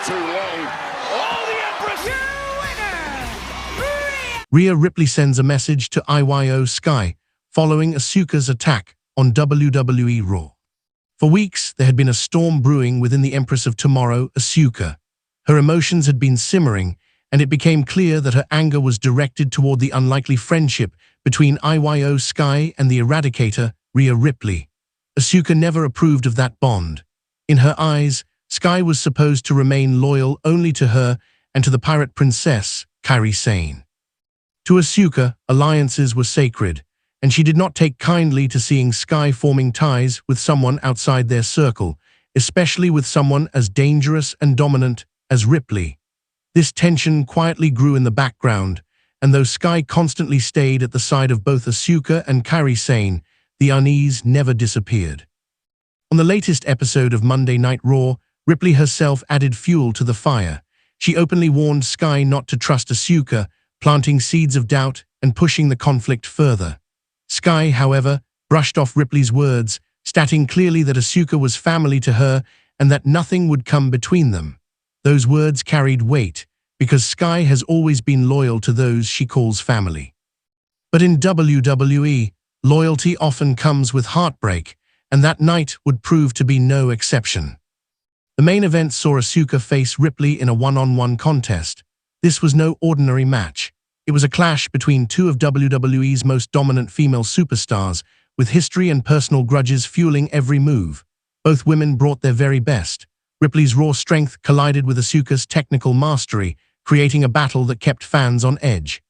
too long. Oh, the Empress! Rhea Ripley sends a message to IYO Sky following Asuka's attack on WWE Raw. For weeks, there had been a storm brewing within the Empress of Tomorrow, Asuka. Her emotions had been simmering, and it became clear that her anger was directed toward the unlikely friendship between IYO Sky and the Eradicator, Rhea Ripley. Asuka never approved of that bond. In her eyes, Sky was supposed to remain loyal only to her and to the pirate princess, Kairi Sane. To Asuka, alliances were sacred, and she did not take kindly to seeing Sky forming ties with someone outside their circle, especially with someone as dangerous and dominant as Ripley. This tension quietly grew in the background, and though Sky constantly stayed at the side of both Asuka and Kairi Sane, the unease never disappeared. On the latest episode of Monday Night Raw, Ripley herself added fuel to the fire. She openly warned Sky not to trust Asuka, planting seeds of doubt and pushing the conflict further. Sky, however, brushed off Ripley's words, stating clearly that Asuka was family to her and that nothing would come between them. Those words carried weight, because Sky has always been loyal to those she calls family. But in WWE, loyalty often comes with heartbreak, and that night would prove to be no exception. The main event saw Asuka face Ripley in a one-on-one contest. This was no ordinary match. It was a clash between two of WWE's most dominant female superstars, with history and personal grudges fueling every move. Both women brought their very best. Ripley's raw strength collided with Asuka's technical mastery, creating a battle that kept fans on edge.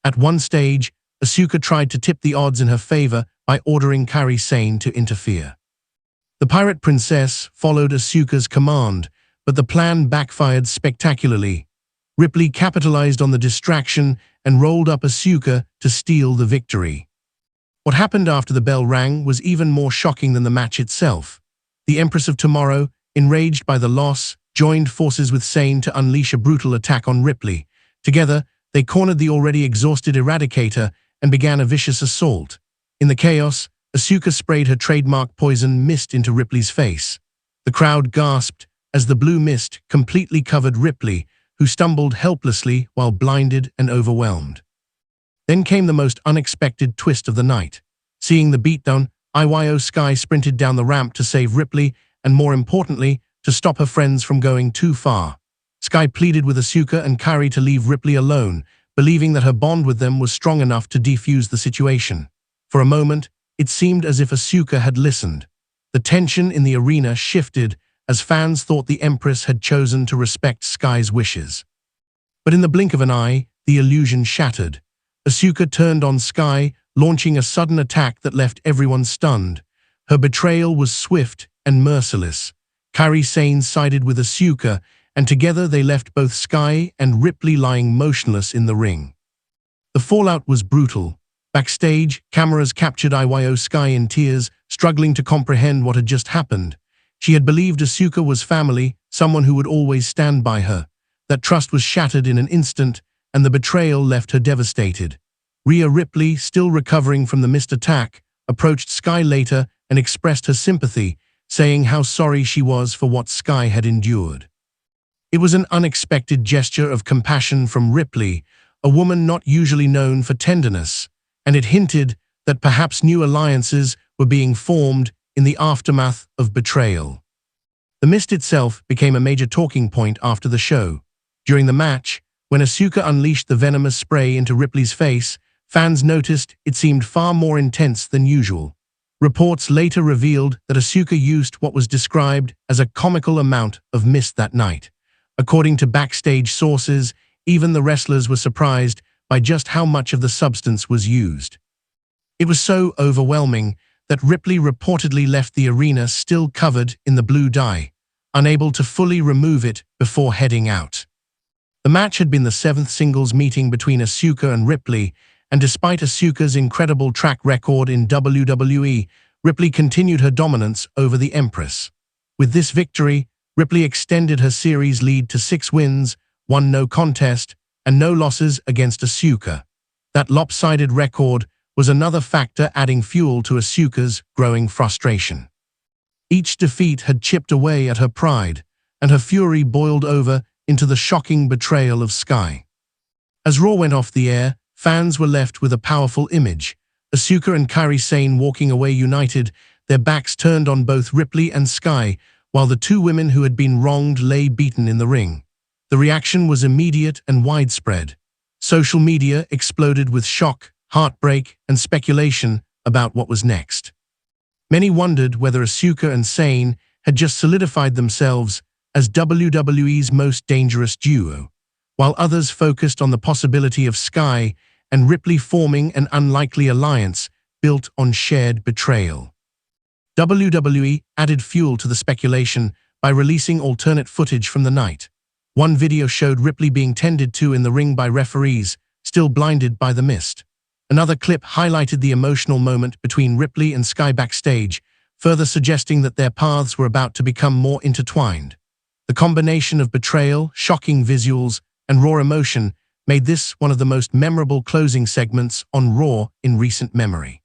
At one stage, Asuka tried to tip the odds in her favor by ordering Kairi Sane to interfere. The pirate princess followed Asuka's command, but the plan backfired spectacularly. Ripley capitalized on the distraction and rolled up Asuka to steal the victory. What happened after the bell rang was even more shocking than the match itself. The Empress of Tomorrow, enraged by the loss, joined forces with Sane to unleash a brutal attack on Ripley. Together, they cornered the already exhausted Eradicator and began a vicious assault. In the chaos, Asuka sprayed her trademark poison mist into Ripley's face. The crowd gasped as the blue mist completely covered Ripley, who stumbled helplessly while blinded and overwhelmed. Then came the most unexpected twist of the night. Seeing the beatdown, IYO Sky sprinted down the ramp to save Ripley and, more importantly, to stop her friends from going too far. Sky pleaded with Asuka and Kairi to leave Ripley alone, believing that her bond with them was strong enough to defuse the situation. For a moment, it seemed as if Asuka had listened. The tension in the arena shifted as fans thought the Empress had chosen to respect Sky's wishes. But in the blink of an eye, the illusion shattered. Asuka turned on Sky, launching a sudden attack that left everyone stunned. Her betrayal was swift and merciless. Kairi Sane sided with Asuka, and together they left both Sky and Ripley lying motionless in the ring. The fallout was brutal. Backstage, cameras captured IYO Sky in tears, struggling to comprehend what had just happened. She had believed Asuka was family, someone who would always stand by her. That trust was shattered in an instant, and the betrayal left her devastated. Rhea Ripley, still recovering from the missed attack, approached Sky later and expressed her sympathy, saying how sorry she was for what Sky had endured. It was an unexpected gesture of compassion from Ripley, a woman not usually known for tenderness, and it hinted that perhaps new alliances were being formed in the aftermath of betrayal. The mist itself became a major talking point after the show. During the match, when Asuka unleashed the venomous spray into Ripley's face, fans noticed it seemed far more intense than usual. Reports later revealed that Asuka used what was described as a comical amount of mist that night. According to backstage sources, even the wrestlers were surprised by just how much of the substance was used. It was so overwhelming that Ripley reportedly left the arena still covered in the blue dye, unable to fully remove it before heading out. The match had been the 7th singles meeting between Asuka and Ripley, and despite Asuka's incredible track record in WWE, Ripley continued her dominance over the Empress. With this victory, Ripley extended her series lead to 6 wins, 1 no contest, and no losses against Asuka. That lopsided record was another factor adding fuel to Asuka's growing frustration. Each defeat had chipped away at her pride. and her fury boiled over into the shocking betrayal of Sky. As Raw went off the air, fans were left with a powerful image. Asuka and Kairi Sane walking away united, their backs turned on both Ripley and Sky, while the two women who had been wronged lay beaten in the ring. The reaction was immediate and widespread. Social media exploded with shock, heartbreak, and speculation about what was next. Many wondered whether Asuka and Sane had just solidified themselves as WWE's most dangerous duo, while others focused on the possibility of Sky and Ripley forming an unlikely alliance built on shared betrayal. WWE added fuel to the speculation by releasing alternate footage from the night. One video showed Ripley being tended to in the ring by referees, still blinded by the mist. Another clip highlighted the emotional moment between Ripley and Sky backstage, further suggesting that their paths were about to become more intertwined. The combination of betrayal, shocking visuals, and raw emotion made this one of the most memorable closing segments on Raw in recent memory.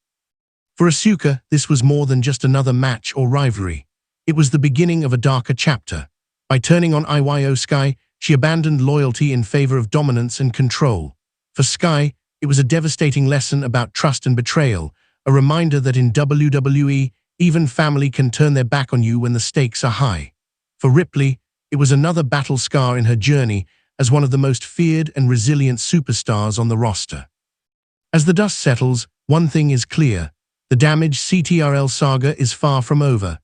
For Asuka, this was more than just another match or rivalry. It was the beginning of a darker chapter. By turning on IYO Sky, she abandoned loyalty in favor of dominance and control. For Sky, it was a devastating lesson about trust and betrayal, a reminder that in WWE, even family can turn their back on you when the stakes are high. For Ripley, it was another battle scar in her journey as one of the most feared and resilient superstars on the roster. As the dust settles, one thing is clear: the damaged CTRL saga is far from over.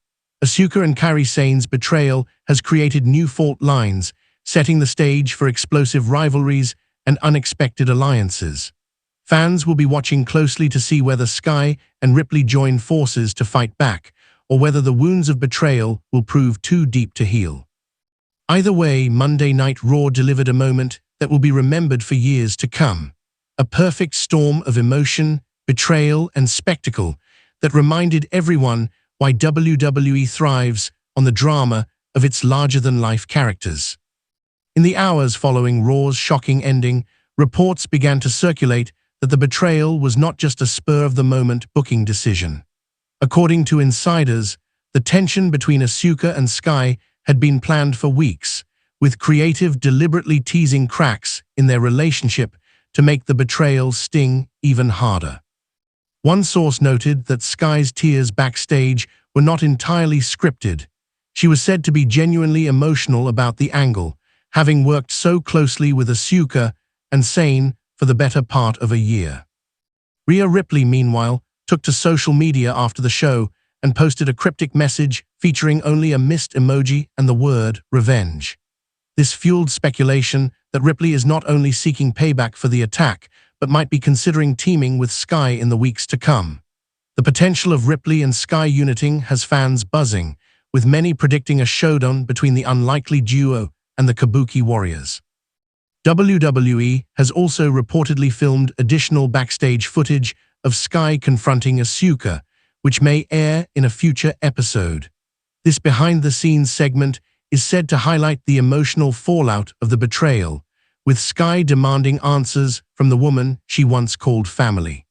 Asuka and Kairi Sane's betrayal has created new fault lines, setting the stage for explosive rivalries and unexpected alliances. Fans will be watching closely to see whether Sky and Ripley join forces to fight back, or whether the wounds of betrayal will prove too deep to heal. Either way, Monday Night Raw delivered a moment that will be remembered for years to come. A perfect storm of emotion, betrayal, and spectacle that reminded everyone why WWE thrives on the drama of its larger-than-life characters. In the hours following Raw's shocking ending, reports began to circulate that the betrayal was not just a spur-of-the-moment booking decision. According to insiders, the tension between Asuka and Sky had been planned for weeks, with creative deliberately teasing cracks in their relationship to make the betrayal sting even harder. One source noted that Sky's tears backstage were not entirely scripted. She was said to be genuinely emotional about the angle, having worked so closely with Asuka and Sane for the better part of a year. Rhea Ripley, meanwhile, took to social media after the show and posted a cryptic message featuring only a mist emoji and the word revenge. This fueled speculation that Ripley is not only seeking payback for the attack, but might be considering teaming with Sky in the weeks to come. The potential of Ripley and Sky uniting has fans buzzing, with many predicting a showdown between the unlikely duo and the Kabuki Warriors. WWE has also reportedly filmed additional backstage footage of Sky confronting Asuka, which may air in a future episode. This behind-the-scenes segment is said to highlight the emotional fallout of the betrayal, with Sky demanding answers from the woman she once called family.